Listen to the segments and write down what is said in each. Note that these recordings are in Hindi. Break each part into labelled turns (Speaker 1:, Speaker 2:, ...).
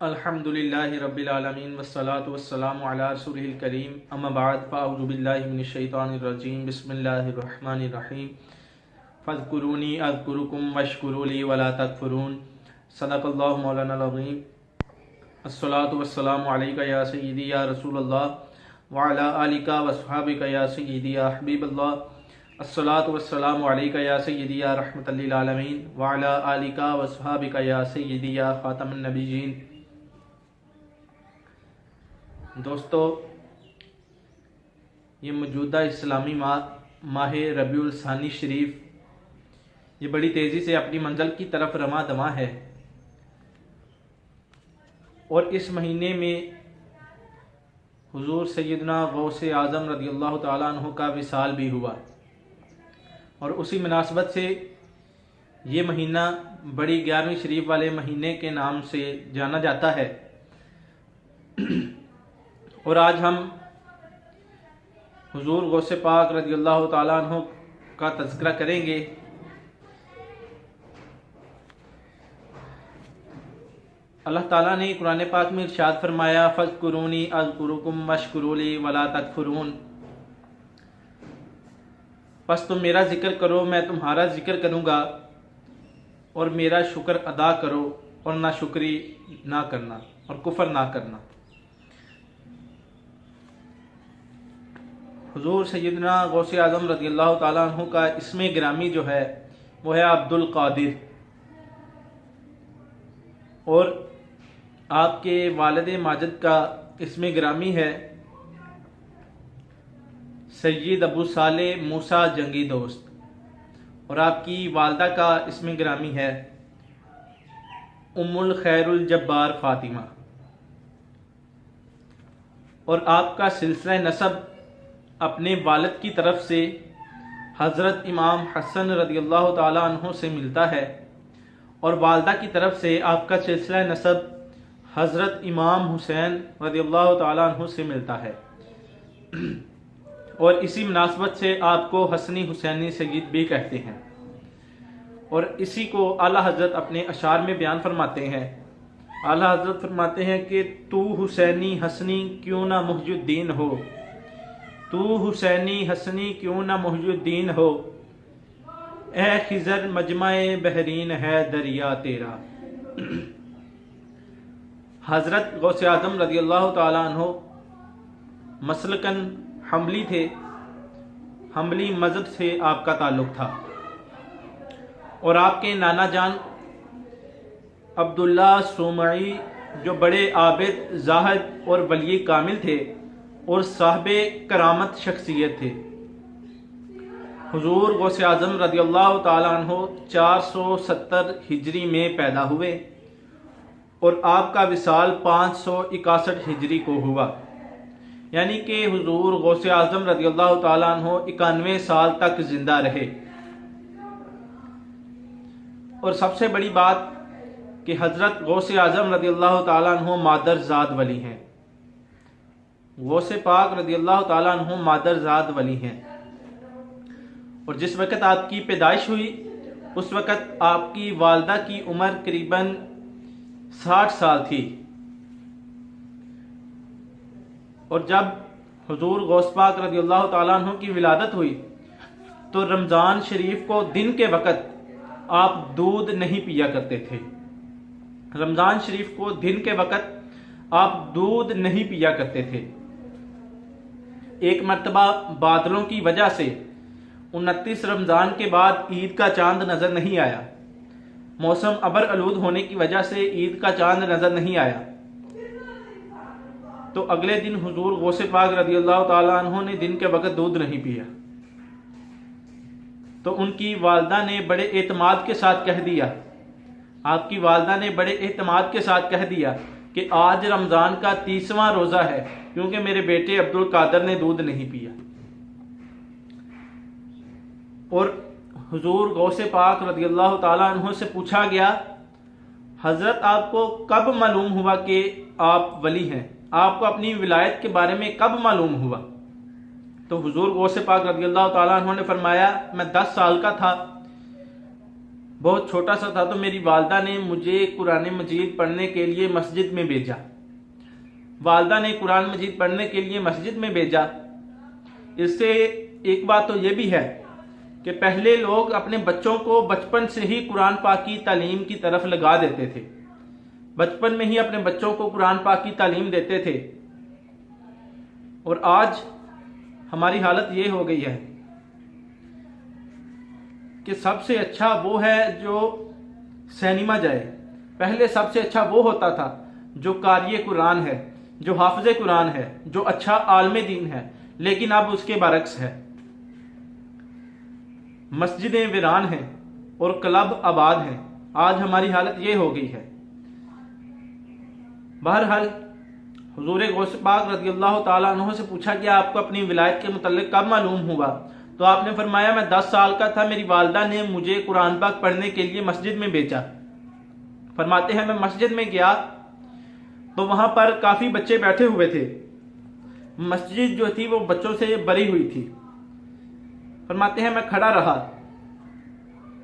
Speaker 1: अल्हम्दुलिल्लाहि रब्बिल आलमीन वस्सलातु वस्सलामु अला रसूलिहिल करीम अम्मा बाद फ़अऊज़ु बिल्लाहि मिनश शैतानिर रजीम बिस्मिल्लाहिर रहमानिर रहीम फ़ज़्कुरूनी अज़्कुरुकुम वश्कुरूली वला तकफ़ुरून सदक़ल्लाहु मौलाना अज़ीम। अस्सलातु वस्सलामु अलैका या सय्यदी या रसूलल्लाह व अला आलिका व अस्हाबिका या सय्यदी या हबीबल्लाह। अस्सलातु वस्सलामु अलैका या सय्यदी या रहमतल लिल आलमीन व अला आलिका व अस्हाबिका या सय्यदी या ख़ातमुन नबिय्यीन। दोस्तों, ये मौजूदा इस्लामी माह रबीउल सानी शरीफ ये बड़ी तेज़ी से अपनी मंजिल की तरफ रमा दमा है और इस महीने में हुजूर सैयदना गौसे आज़म रज़ियल्लाहु ताला अन्हु का विसाल भी हुआ और उसी मुनासबत से ये महीना बड़ी 11वीं शरीफ वाले महीने के नाम से जाना जाता है। और आज हम हुजूर गौसे पाक रज़ियल्लाहु ताला अन्हु का तज़किरा करेंगे। अल्लाह ताला ने कुरान पाक में इरशाद फरमाया, फ़ज़्कुरूनी अज़्कुरुकुम वश्कुरूली वला तकफ़ुरून। बस तुम मेरा जिक्र करो, मैं तुम्हारा जिक्र करूँगा और मेरा शुक्र अदा करो और ना शुक्री ना करना और कुफर ना करना। हुजूर सैयदना गौसे आज़म रज़ियल्लाहु ताला अन्हु का इसमें गिरामी जो है वो है अब्दुल कादिर और आपके वालिद माजिद का इसमें गिरामी है सैयद अबू साले मूसा जंगी दोस्त और आपकी वालदा का इसमें गिरामी है उम्मुल खैरुल जब्बार फातिमा और आपका सिलसिला नसब अपने वालिद की तरफ से हज़रत इमाम हसन रज़ियल्लाहु ताला अन्हु से मिलता है और वालदा की तरफ से आपका सिलसिला नसब हज़रत इमाम हुसैन रज़ियल्लाहु ताला अन्हु से मिलता है और इसी मुनासबत से आपको हसनी हुसैनी सय्यद भी कहते हैं। और इसी को आला हज़रत अपने अशार में बयान फरमाते हैं। आला हज़रत फरमाते हैं कि तू हुसैनी हसनी क्यों ना मुहजुद्दीन हो, तू हुसैनी हसनी क्यों ना मुहजुद्दीन हो, ए खिज़र मजमाए बहरीन है दरिया तेरा। हज़रत गौसे आज़म रज़ियल्लाहु ताला अन्हु मसलकन हम्बली थे, हम्बली मज़हब से आपका ताल्लुक़ था और आपके नाना जान अब्दुल्ला सुमई जो बड़े आबिद ज़ाहिद और वली कामिल थे और साहिबे करामत शख्सियत थे। हुजूर गौसे आज़म रज़ियल्लाहु ताला अन्हु 470 हिजरी में पैदा हुए और आपका विसाल 561 हिजरी को हुआ, यानी कि हुजूर गौसे आज़म रज़ियल्लाहु ताला अन्हु 91 साल तक जिंदा रहे। और सबसे बड़ी बात कि हज़रत गौसे आज़म रज़ियल्लाहु ताला अन्हु मादरजाद वली हैं। गौसे पाक रज़ियल्लाहु ताला अन्हु मादरजाद वली हैं और जिस वक़्त आपकी पैदाइश हुई उस वक़्त आपकी वालदा की उम्र करीबन 60 साल थी और जब हुजूर गौस पाक रज़ियल्लाहु ताला अन्हु की विलादत हुई तो रमज़ान शरीफ को दिन के वक़्त आप दूध नहीं पिया करते थे। रमज़ान शरीफ को दिन के वक़्त आप दूध नहीं पिया करते थे। एक मर्तबा बादलों की वजह से 29 रमज़ान के बाद ईद का चांद नज़र नहीं आया, मौसम अबर आलूद होने की वजह से ईद का चांद नज़र नहीं आया, तो अगले दिन हुजूर गौसे पाक रज़ियल्लाहु ताला अन्हु ने दिन के वक़्त दूध नहीं पिया। तो उनकी वालदा ने बड़े एतमाद के साथ कह दिया, आपकी वालदा ने बड़े एतमाद के साथ कह दिया कि आज रमज़ान का 30वां रोज़ा है क्योंकि मेरे बेटे अब्दुल कादर ने दूध नहीं पिया। और हुजूर गौसे पाक रज़ियल्लाहु ताला अन्हु से पूछा गया, हज़रत आपको कब मालूम हुआ कि आप वली हैं, आपको अपनी विलायत के बारे में कब मालूम हुआ? तो हुजूर गौसे पाक रज़ियल्लाहु ताला अन्हु ने फरमाया, मैं 10 साल का था, बहुत छोटा सा था तो मेरी वालदा ने मुझे कुरान मजीद पढ़ने के लिए मस्जिद में भेजा। वालदा ने कुरान मजीद पढ़ने के लिए मस्जिद में भेजा। इससे एक बात तो ये भी है कि पहले लोग अपने बच्चों को बचपन से ही कुरान पाक की तालीम की तरफ लगा देते थे, बचपन में ही अपने बच्चों को कुरान पाक की तालीम देते थे। और आज हमारी हालत ये हो गई है कि सबसे अच्छा वो है जो सिनेमा जाए। पहले सबसे अच्छा वो होता था जो कारी कुरान है, जो हाफिज कुरान है, जो अच्छा आलम दीन है, लेकिन अब उसके बरक्स है। मस्जिदें वीरान हैं और क्लब आबाद हैं। आज हमारी हालत ये हो गई है। बहरहाल हुजूर गौस पाक रज़ियल्लाहु ताला अन्हु से पूछा गया आपको अपनी विलायत के मुतल्लिक कब मालूम हुआ? तो आपने फरमाया मैं 10 साल का था, मेरी वालदा ने मुझे कुरान पाक पढ़ने के लिए मस्जिद में भेजा। फरमाते हैं मैं मस्जिद में गया तो वहां पर काफी बच्चे बैठे हुए थे। मस्जिद जो थी वो बच्चों से भरी हुई थी। फरमाते हैं मैं खड़ा रहा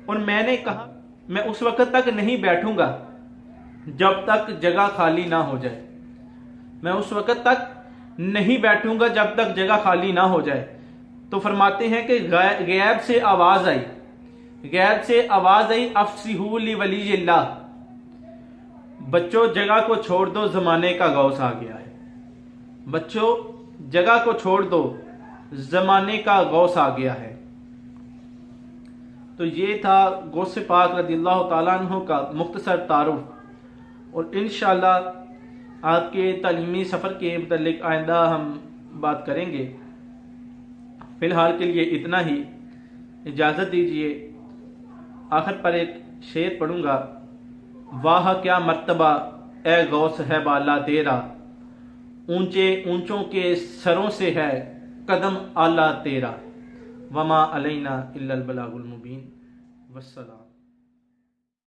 Speaker 1: और मैंने कहा मैं उस वक्त तक नहीं बैठूंगा जब तक जगह खाली ना हो जाए। मैं उस वक्त तक नहीं बैठूंगा जब तक जगह खाली ना हो जाए। तो फरमाते हैं कि गैब से आवाज आई, गैब से आवाज आई अफसिहू ली वलीयिल्लाह, बच्चों जगह को छोड़ दो, जमाने का गौस आ गया है। बच्चों जगह को छोड़ दो, जमाने का गौस आ गया है। तो ये था गौस पाक रज़ियल्लाहु ताला अन्हु का मुख्तसर तारुफ। और इंशाअल्लाह आपके तालीमी सफ़र के मुतल्लिक आइंदा हम बात करेंगे। फ़िलहाल के लिए इतना ही, इजाज़त दीजिए। आखिर पर एक शेर पढ़ूंगा। वाह क्या मर्तबा ए गौस है बाला तेरा, ऊंचे ऊंचों के सरों से है कदम आला तेरा। वमा अलैना इल्लल बलागुल मुबीन। वस्सलाम।